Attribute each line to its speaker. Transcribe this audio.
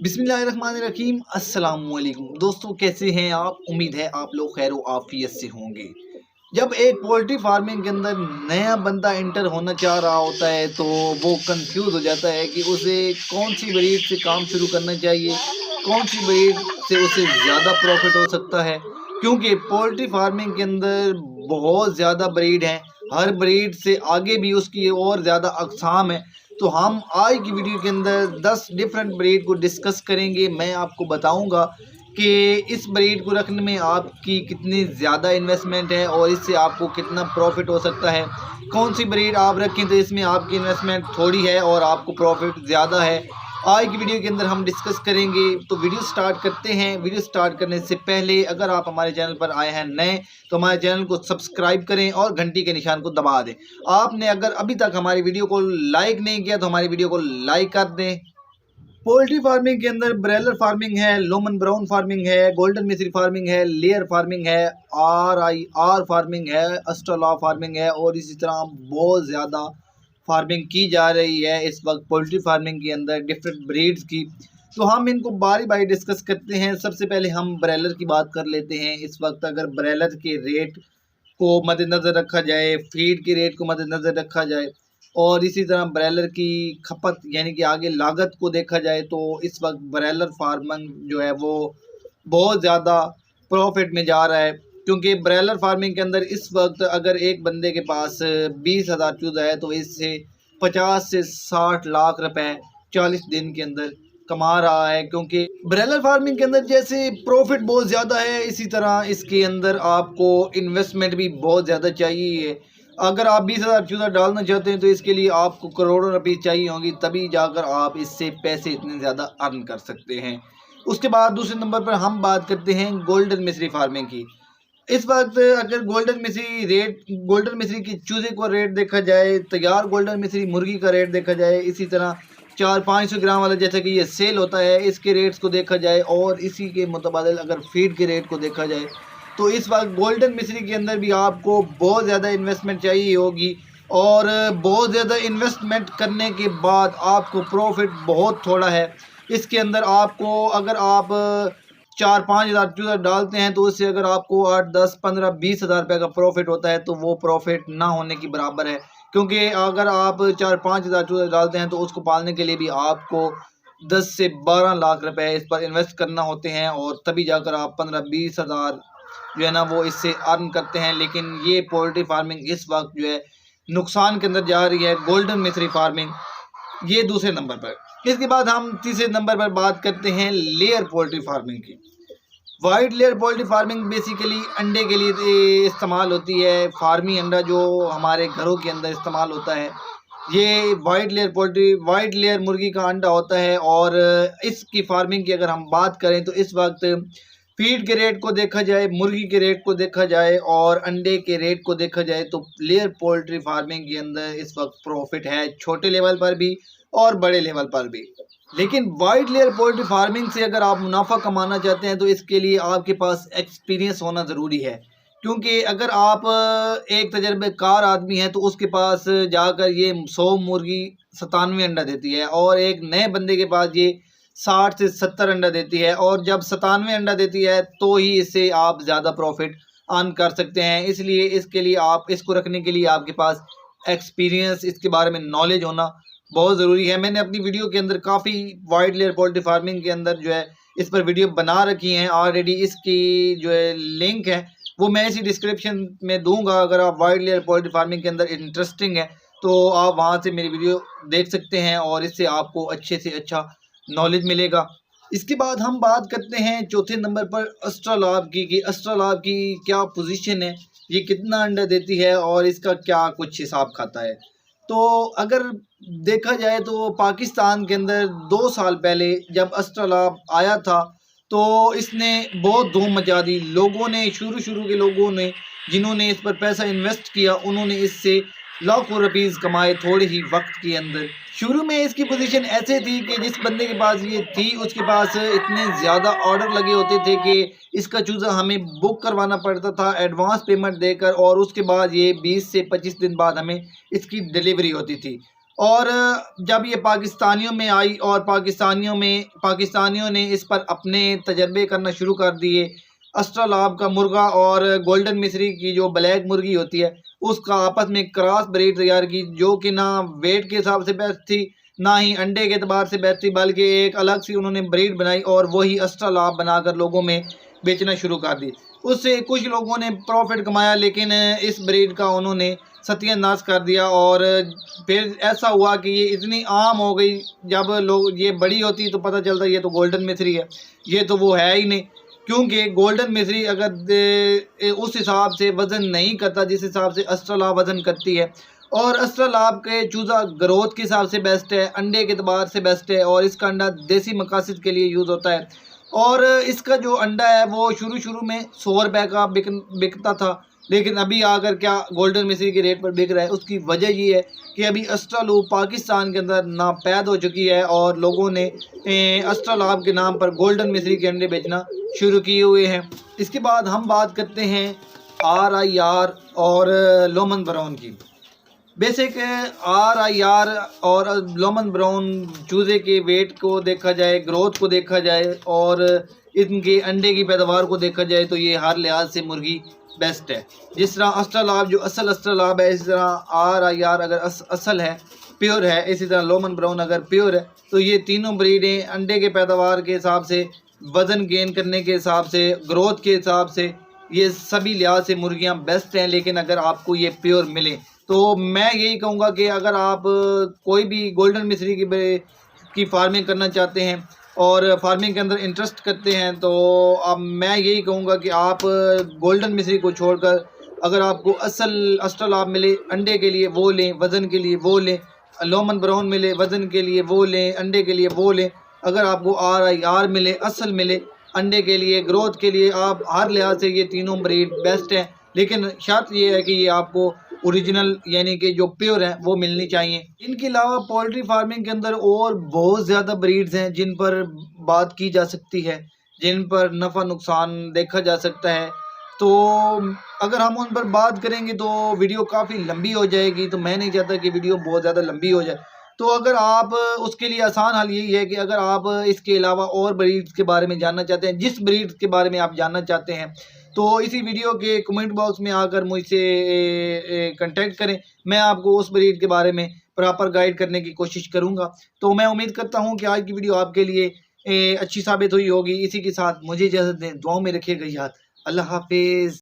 Speaker 1: बिस्मिल्लाहिर्रहमानिर्रहीम। अस्सलाम वालेकुम दोस्तों, कैसे हैं आप? उम्मीद है आप लोग खैर आफियत से होंगे। जब एक पोल्ट्री फार्मिंग के अंदर नया बंदा इंटर होना चाह रहा होता है तो वो कंफ्यूज हो जाता है कि उसे कौन सी ब्रीड से काम शुरू करना चाहिए, कौन सी ब्रीड से उसे ज़्यादा प्रॉफिट हो सकता है। क्योंकि पोल्ट्री फार्मिंग के अंदर बहुत ज़्यादा ब्रीड हैं, हर ब्रीड से आगे भी उसकी और ज़्यादा अक़साम है। तो हम आज की वीडियो के अंदर 10 डिफरेंट ब्रीड को डिस्कस करेंगे। मैं आपको बताऊंगा कि इस ब्रीड को रखने में आपकी कितनी ज़्यादा इन्वेस्टमेंट है और इससे आपको कितना प्रॉफिट हो सकता है। कौन सी ब्रीड आप रखें तो इसमें आपकी इन्वेस्टमेंट थोड़ी है और आपको प्रॉफिट ज़्यादा है। आज की वीडियो के अंदर हम डिस्कस करेंगे। तो वीडियो स्टार्ट करते हैं। वीडियो स्टार्ट करने से पहले अगर आप हमारे चैनल पर आए हैं नए तो हमारे चैनल को सब्सक्राइब करें और घंटी के निशान को दबा दें। आपने अगर अभी तक हमारी वीडियो को लाइक नहीं किया तो हमारी वीडियो को लाइक कर दें। पोल्ट्री फार्मिंग के अंदर ब्रॉयलर फार्मिंग है, लोमन ब्राउन फार्मिंग है, गोल्डन मिस्री फार्मिंग है, लेयर फार्मिंग है, RIR फार्मिंग है, अस्ट्रेला फार्मिंग है और इसी तरह बहुत ज़्यादा फार्मिंग की जा रही है इस वक्त पोल्ट्री फार्मिंग के अंदर डिफरेंट ब्रीड्स की। तो हम इनको बारी बारी डिस्कस करते हैं। सबसे पहले हम ब्रॉयलर की बात कर लेते हैं। इस वक्त अगर ब्रॉयलर के रेट को मद्देनज़र रखा जाए, फीड के रेट को मद्देनज़र रखा जाए और इसी तरह ब्रॉयलर की खपत यानी कि आगे लागत को देखा जाए तो इस वक्त ब्रॉयलर फार्मिंग जो है वो बहुत ज़्यादा प्रॉफिट में जा रहा है। क्योंकि ब्रॉयलर फार्मिंग के अंदर इस वक्त अगर एक बंदे के पास 20,000 चूज़ा है तो इससे 50 से 60 लाख रुपए 40 दिन के अंदर कमा रहा है। क्योंकि ब्रॉयलर फार्मिंग के अंदर जैसे प्रॉफिट बहुत ज़्यादा है, इसी तरह इसके अंदर आपको इन्वेस्टमेंट भी बहुत ज़्यादा चाहिए। अगर आप 20,000 चूज़ा डालना चाहते हैं तो इसके लिए आपको करोड़ों रुपये चाहिए होंगी, तभी जाकर आप इससे पैसे इतने ज़्यादा अर्न कर सकते हैं। उसके बाद दूसरे नंबर पर हम बात करते हैं गोल्डन मिस्री फार्मिंग की। इस वक्त अगर गोल्डन मिस्री की चूज़े को रेट देखा जाए, तैयार गोल्डन मिस्री मुर्गी का रेट देखा जाए, इसी तरह 400-500 ग्राम वाला जैसा कि ये सेल होता है इसके रेट्स को देखा जाए और इसी के मुताबिक अगर फीड के रेट को देखा जाए तो इस वक्त गोल्डन मिस्री के अंदर भी आपको बहुत ज़्यादा इन्वेस्टमेंट चाहिए होगी और बहुत ज़्यादा इन्वेस्टमेंट करने के बाद आपको प्रॉफिट बहुत थोड़ा है। इसके अंदर आपको अगर आप 4-5 हज़ार चूज़ा डालते हैं तो उससे अगर आपको 8-10-15-20 हज़ार रुपये का प्रॉफिट होता है तो वो प्रॉफिट ना होने की बराबर है। क्योंकि अगर आप 4-5 हज़ार चूज़ा डालते हैं तो उसको पालने के लिए भी आपको 10 से 12 लाख रुपए इस पर इन्वेस्ट करना होते हैं और तभी जाकर आप 15-20 हज़ार जो है ना वो इससे अर्न करते हैं। लेकिन ये पोल्ट्री फार्मिंग इस वक्त जो है नुकसान के अंदर जा रही है। गोल्डन मिस्री फार्मिंग ये दूसरे नंबर पर। इसके बाद हम तीसरे नंबर पर बात करते हैं लेयर पोल्ट्री फार्मिंग की। White layer poultry farming basically अंडे के लिए इस्तेमाल होती है। फार्मी अंडा जो हमारे घरों के अंदर इस्तेमाल होता है ये वाइट लेयर मुर्गी का अंडा होता है। और इसकी फार्मिंग की अगर हम बात करें तो इस वक्त फीड के रेट को देखा जाए, मुर्गी के रेट को देखा जाए और अंडे के रेट को देखा जाए तो लेयर पोल्ट्री फार्मिंग के अंदर इस वक्त प्रॉफिट है, छोटे लेवल पर भी और बड़े लेवल पर भी। लेकिन वाइट लेयर पोल्ट्री फार्मिंग से अगर आप मुनाफा कमाना चाहते हैं तो इसके लिए आपके पास एक्सपीरियंस होना ज़रूरी है। क्योंकि अगर आप एक तजर्बेकार आदमी हैं तो उसके पास जाकर ये 100 मुर्गी 97 अंडा देती है और एक नए बंदे के पास ये 60 से 70 अंडा देती है और जब 97 अंडा देती है तो ही इससे आप ज़्यादा प्रॉफिट अर्न कर सकते हैं। इसलिए इसके लिए आप इसको रखने के लिए आपके पास एक्सपीरियंस, इसके बारे में नॉलेज होना बहुत ज़रूरी है। मैंने अपनी वीडियो के अंदर काफ़ी वाइट लेयर पोल्ट्री फार्मिंग के अंदर जो है इस पर वीडियो बना रखी हैं ऑलरेडी। इसकी जो है लिंक है वो मैं इसी डिस्क्रिप्शन में दूंगा। अगर आप वाइट लेयर पोल्ट्री फार्मिंग के अंदर इंटरेस्टिंग है तो आप वहां से मेरी वीडियो देख सकते हैं और इससे आपको अच्छे से अच्छा नॉलेज मिलेगा। इसके बाद हम बात करते हैं चौथे नंबर पर अस्ट्रालाब की कि अस्ट्रालाब की क्या पोजीशन है, ये कितना अंडा देती है और इसका क्या कुछ हिसाब खाता है। तो अगर देखा जाए तो पाकिस्तान के अंदर 2 साल पहले जब अस्ट्रालाब आया था तो इसने बहुत धूम मचा दी। लोगों ने शुरू के लोगों ने जिन्होंने इस पर पैसा इन्वेस्ट किया उन्होंने इससे लाखों रुपीस कमाए थोड़े ही वक्त के अंदर। शुरू में इसकी पोजीशन ऐसे थी कि जिस बंदे के पास ये थी उसके पास इतने ज़्यादा ऑर्डर लगे होते थे कि इसका चूज़ा हमें बुक करवाना पड़ता था एडवांस पेमेंट देकर और उसके बाद ये 20 से 25 दिन बाद हमें इसकी डिलीवरी होती थी। और जब ये पाकिस्तानियों में आई और पाकिस्तानियों ने इस पर अपने तजर्बे करना शुरू कर दिए। अस्ट्रालाब का मुर्गा और गोल्डन मिस्री की जो ब्लैक मुर्गी होती है उसका आपस में क्रॉस ब्रीड तैयार की, जो कि ना वेट के हिसाब से बेस्ट थी, ना ही अंडे के एतबार से बेस्ट थी, बल्कि एक अलग सी उन्होंने ब्रीड बनाई और वही अस्ट्रालाब बनाकर लोगों में बेचना शुरू कर दी। उससे कुछ लोगों ने प्रॉफिट कमाया, लेकिन इस ब्रीड का उन्होंने सत्यानाश कर दिया। और फिर ऐसा हुआ कि ये इतनी आम हो गई, जब लोग ये बड़ी होती तो पता चलता ये तो गोल्डन मिस्री है, ये तो वो है ही नहीं। क्योंकि गोल्डन मिस्री अगर उस हिसाब से वज़न नहीं करता जिस हिसाब से अस्ट्रालाब वज़न करती है, और अस्ट्रालाब के चूज़ा ग्रोथ के हिसाब से बेस्ट है, अंडे के एतबार से बेस्ट है, और इसका अंडा देसी मकासद के लिए यूज़ होता है। और इसका जो अंडा है वो शुरू में 100 रुपये का बिकता था, लेकिन अभी आकर क्या गोल्डन मिस्री के रेट पर बिक रहा है। उसकी वजह ये है कि अभी अस्ट्रालूब पाकिस्तान के अंदर नापैद हो चुकी है और लोगों ने अस्ट्रालाब के नाम पर गोल्डन मिस्री के अंडे बेचना शुरू किए हुए हैं। इसके बाद हम बात करते हैं RIR और लोमन ब्राउन की। बेसिक RIR और लोमन ब्राउन चूज़े के वेट को देखा जाए, ग्रोथ को देखा जाए और इनके अंडे की पैदावार को देखा जाए तो ये हर लिहाज से मुर्गी बेस्ट है। जिस तरह अस्ट्रालाब जो असल अस्ट्रालाब है, इसी तरह RIR अगर असल है, प्योर है, इसी तरह लोमन ब्राउन अगर प्योर है, तो ये तीनों ब्रीडें अंडे के पैदावार के हिसाब से, वज़न गेन करने के हिसाब से, ग्रोथ के हिसाब से, ये सभी लिहाज से मुर्गियाँ बेस्ट हैं। लेकिन अगर आपको ये प्योर मिले तो मैं यही कहूँगा कि अगर आप कोई भी गोल्डन मिस्री की फार्मिंग करना चाहते हैं और फार्मिंग के अंदर इंटरेस्ट करते हैं, तो अब मैं यही कहूँगा कि आप गोल्डन मिस्री को छोड़कर अगर आपको असल अस्ट्रालाब मिले अंडे के लिए वो लें, वज़न के लिए वो लें, लोमन ब्राउन मिले वज़न के लिए वो लें, अंडे के लिए वो लें। अगर आपको RIR मिले, असल मिले अंडे के लिए, ग्रोथ के लिए, आप हर लिहाज से ये तीनों ब्रीड बेस्ट हैं। लेकिन शर्त ये है कि ये आपको ओरिजिनल यानी कि जो प्योर हैं वो मिलनी चाहिए। इनके अलावा पोल्ट्री फार्मिंग के अंदर और बहुत ज़्यादा ब्रीड्स हैं जिन पर बात की जा सकती है, जिन पर नफ़ा नुकसान देखा जा सकता है। तो अगर हम उन पर बात करेंगे तो वीडियो काफ़ी लंबी हो जाएगी, तो मैं नहीं चाहता कि वीडियो बहुत ज़्यादा लंबी हो जाए। तो अगर आप उसके लिए आसान हल यही है कि अगर आप इसके अलावा और ब्रीड्स के बारे में जानना चाहते हैं, जिस ब्रीड्स के बारे में आप जानना चाहते हैं, तो इसी वीडियो के कमेंट बॉक्स में आकर मुझसे कांटेक्ट करें। मैं आपको उस ब्रीड के बारे में प्रॉपर गाइड करने की कोशिश करूंगा। तो मैं उम्मीद करता हूं कि आज की वीडियो आपके लिए अच्छी साबित हुई होगी। इसी के साथ मुझे इजाज़त दें, दुआओं में रखिएगा याद। अल्लाह हाफिज़।